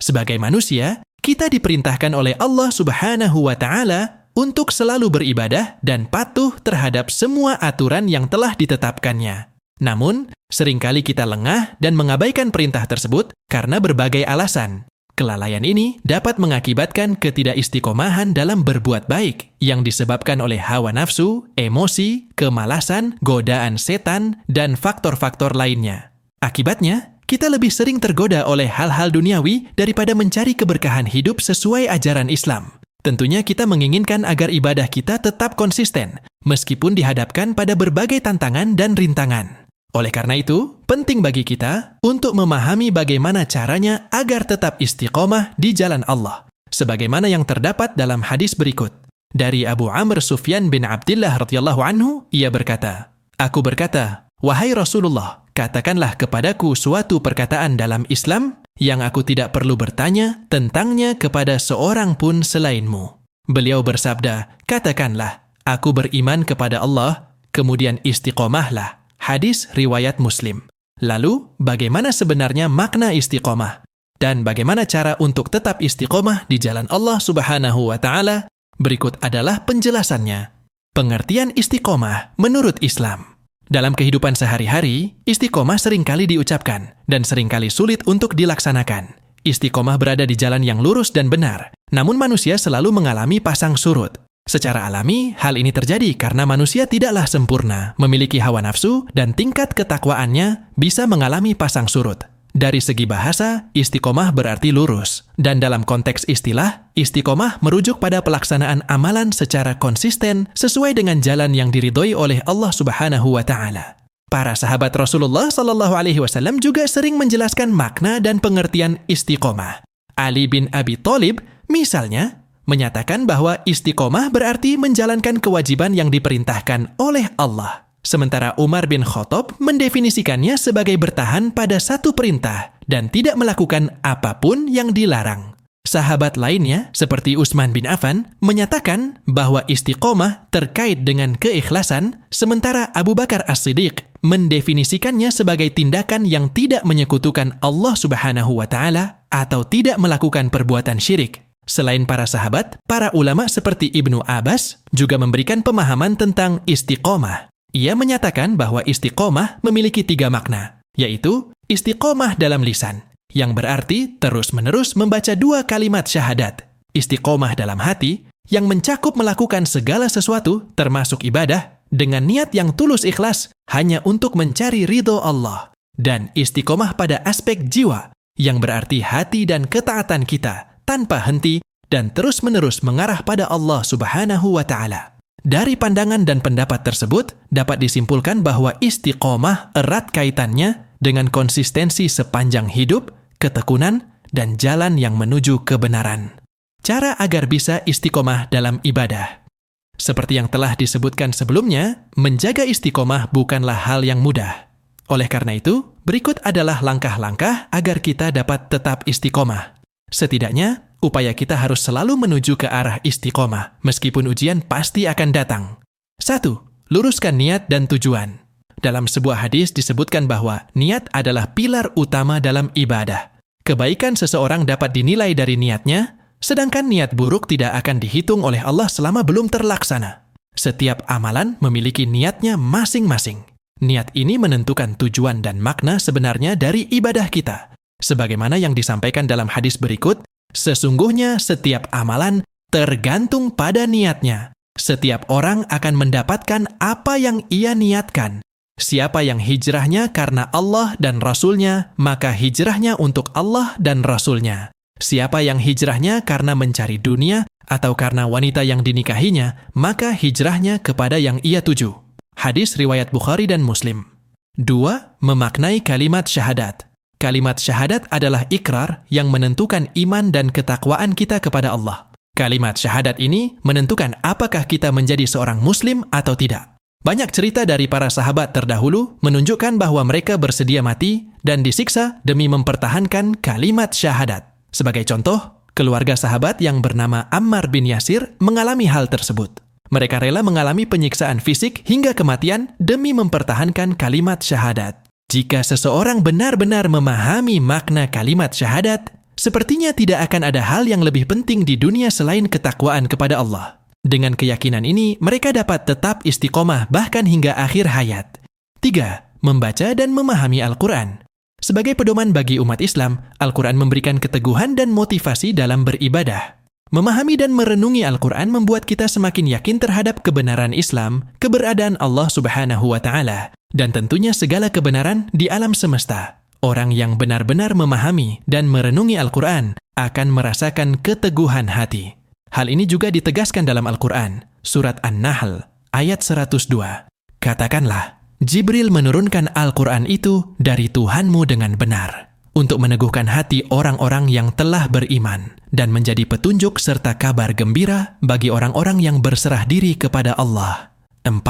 Sebagai manusia, kita diperintahkan oleh Allah Subhanahu wa Ta'ala untuk selalu beribadah dan patuh terhadap semua aturan yang telah ditetapkannya. Namun, seringkali kita lengah dan mengabaikan perintah tersebut karena berbagai alasan. Kelalaian ini dapat mengakibatkan ketidakistiqomahan dalam berbuat baik yang disebabkan oleh hawa nafsu, emosi, kemalasan, godaan setan, dan faktor-faktor lainnya. Akibatnya, kita lebih sering tergoda oleh hal-hal duniawi daripada mencari keberkahan hidup sesuai ajaran Islam. Tentunya kita menginginkan agar ibadah kita tetap konsisten, meskipun dihadapkan pada berbagai tantangan dan rintangan. Oleh karena itu, penting bagi kita untuk memahami bagaimana caranya agar tetap istiqomah di jalan Allah. Sebagaimana yang terdapat dalam hadis berikut. Dari Abu Amr Sufyan bin Abdillah radhiyallahu anhu, ia berkata, "Aku berkata, wahai Rasulullah, katakanlah kepadaku suatu perkataan dalam Islam yang aku tidak perlu bertanya tentangnya kepada seorang pun selainmu." Beliau bersabda, "Katakanlah, aku beriman kepada Allah, kemudian istiqomahlah." Hadis riwayat Muslim. Lalu, bagaimana sebenarnya makna istiqomah? Dan bagaimana cara untuk tetap istiqomah di jalan Allah Subhanahu wa Ta'ala? Berikut adalah penjelasannya. Pengertian istiqomah menurut Islam. Dalam kehidupan sehari-hari, istiqomah seringkali diucapkan dan seringkali sulit untuk dilaksanakan. Istiqomah berada di jalan yang lurus dan benar, namun manusia selalu mengalami pasang surut. Secara alami, hal ini terjadi karena manusia tidaklah sempurna, memiliki hawa nafsu, dan tingkat ketakwaannya bisa mengalami pasang surut. Dari segi bahasa, istiqomah berarti lurus. Dan dalam konteks istilah, istiqomah merujuk pada pelaksanaan amalan secara konsisten sesuai dengan jalan yang diridhoi oleh Allah Subhanahu wa Ta'ala. Para sahabat Rasulullah SAW juga sering menjelaskan makna dan pengertian istiqomah. Ali bin Abi Thalib, misalnya, menyatakan bahwa istiqomah berarti menjalankan kewajiban yang diperintahkan oleh Allah. Sementara Umar bin Khattab mendefinisikannya sebagai bertahan pada satu perintah dan tidak melakukan apapun yang dilarang. Sahabat lainnya, seperti Utsman bin Affan, menyatakan bahwa istiqomah terkait dengan keikhlasan, sementara Abu Bakar As-Siddiq mendefinisikannya sebagai tindakan yang tidak menyekutukan Allah Subhanahu wa Ta'ala atau tidak melakukan perbuatan syirik. Selain para sahabat, para ulama seperti Ibnu Abbas juga memberikan pemahaman tentang istiqomah. Ia menyatakan bahwa istiqomah memiliki 3 makna, yaitu istiqomah dalam lisan, yang berarti terus-menerus membaca 2 kalimat syahadat. Istiqomah dalam hati, yang mencakup melakukan segala sesuatu, termasuk ibadah, dengan niat yang tulus ikhlas, hanya untuk mencari ridho Allah. Dan istiqomah pada aspek jiwa, yang berarti hati dan ketaatan kita, tanpa henti dan terus-menerus mengarah pada Allah Subhanahu wa Ta'ala. Dari pandangan dan pendapat tersebut, dapat disimpulkan bahwa istiqomah erat kaitannya dengan konsistensi sepanjang hidup, ketekunan, dan jalan yang menuju kebenaran. Cara agar bisa istiqomah dalam ibadah. Seperti yang telah disebutkan sebelumnya, menjaga istiqomah bukanlah hal yang mudah. Oleh karena itu, berikut adalah langkah-langkah agar kita dapat tetap istiqomah. Setidaknya, upaya kita harus selalu menuju ke arah istiqomah, meskipun ujian pasti akan datang. 1. Luruskan niat dan tujuan. Dalam sebuah hadis disebutkan bahwa niat adalah pilar utama dalam ibadah. Kebaikan seseorang dapat dinilai dari niatnya, sedangkan niat buruk tidak akan dihitung oleh Allah selama belum terlaksana. Setiap amalan memiliki niatnya masing-masing. Niat ini menentukan tujuan dan makna sebenarnya dari ibadah kita. Sebagaimana yang disampaikan dalam hadis berikut, sesungguhnya setiap amalan tergantung pada niatnya. Setiap orang akan mendapatkan apa yang ia niatkan. Siapa yang hijrahnya karena Allah dan Rasul-Nya, maka hijrahnya untuk Allah dan Rasul-Nya. Siapa yang hijrahnya karena mencari dunia atau karena wanita yang dinikahinya, maka hijrahnya kepada yang ia tuju. Hadis riwayat Bukhari dan Muslim. 2. Memaknai kalimat syahadat. Kalimat syahadat adalah ikrar yang menentukan iman dan ketakwaan kita kepada Allah. Kalimat syahadat ini menentukan apakah kita menjadi seorang muslim atau tidak. Banyak cerita dari para sahabat terdahulu menunjukkan bahwa mereka bersedia mati dan disiksa demi mempertahankan kalimat syahadat. Sebagai contoh, keluarga sahabat yang bernama Ammar bin Yasir mengalami hal tersebut. Mereka rela mengalami penyiksaan fisik hingga kematian demi mempertahankan kalimat syahadat. Jika seseorang benar-benar memahami makna kalimat syahadat, Sepertinya tidak akan ada hal yang lebih penting di dunia selain ketakwaan kepada Allah. Dengan keyakinan ini, mereka dapat tetap istiqomah bahkan hingga akhir hayat. 3. Membaca dan memahami Al-Quran. Sebagai pedoman bagi umat Islam, Al-Quran memberikan keteguhan dan motivasi dalam beribadah. Memahami dan merenungi Al-Quran membuat kita semakin yakin terhadap kebenaran Islam, keberadaan Allah Subhanahu wa Ta'ala, dan tentunya segala kebenaran di alam semesta. Orang yang benar-benar memahami dan merenungi Al-Quran akan merasakan keteguhan hati. Hal ini juga ditegaskan dalam Al-Quran, Surat An-Nahl, ayat 102. Katakanlah, Jibril menurunkan Al-Quran itu dari Tuhanmu dengan benar, untuk meneguhkan hati orang-orang yang telah beriman, dan menjadi petunjuk serta kabar gembira bagi orang-orang yang berserah diri kepada Allah. 4.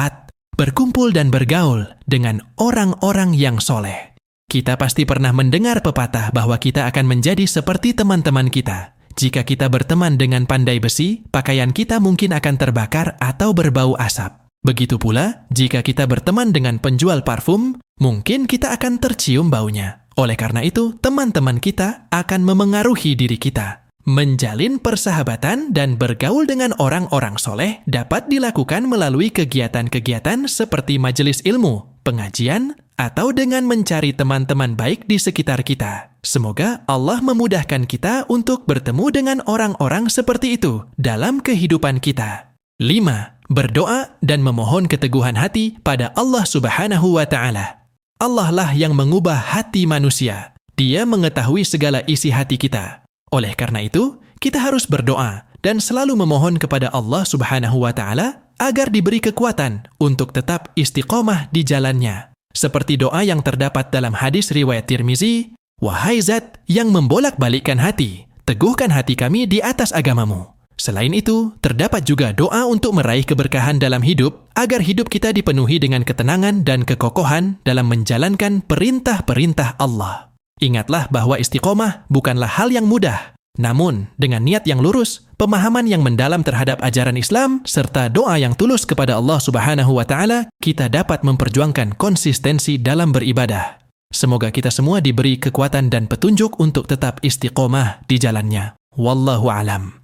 Berkumpul dan bergaul dengan orang-orang yang soleh. Kita pasti pernah mendengar pepatah bahwa kita akan menjadi seperti teman-teman kita. Jika kita berteman dengan pandai besi, pakaian kita mungkin akan terbakar atau berbau asap. Begitu pula, jika kita berteman dengan penjual parfum, mungkin kita akan tercium baunya. Oleh karena itu, teman-teman kita akan memengaruhi diri kita. Menjalin persahabatan dan bergaul dengan orang-orang soleh dapat dilakukan melalui kegiatan-kegiatan seperti majelis ilmu, pengajian, atau dengan mencari teman-teman baik di sekitar kita. Semoga Allah memudahkan kita untuk bertemu dengan orang-orang seperti itu dalam kehidupan kita. 5. Berdoa dan memohon keteguhan hati pada Allah Subhanahu wa Ta'ala. Allah lah yang mengubah hati manusia. Dia mengetahui segala isi hati kita. Oleh karena itu, kita harus berdoa dan selalu memohon kepada Allah Subhanahu wa Ta'ala agar diberi kekuatan untuk tetap istiqomah di jalannya. Seperti doa yang terdapat dalam hadis riwayat Tirmizi, "Wahai Zat yang membolak-balikkan hati, teguhkan hati kami di atas agamamu." Selain itu, terdapat juga doa untuk meraih keberkahan dalam hidup, agar hidup kita dipenuhi dengan ketenangan dan kekokohan dalam menjalankan perintah-perintah Allah. Ingatlah bahwa istiqomah bukanlah hal yang mudah. Namun, dengan niat yang lurus, pemahaman yang mendalam terhadap ajaran Islam, serta doa yang tulus kepada Allah Subhanahu wa Ta'ala, kita dapat memperjuangkan konsistensi dalam beribadah. Semoga kita semua diberi kekuatan dan petunjuk untuk tetap istiqomah di jalannya. Wallahu a'lam.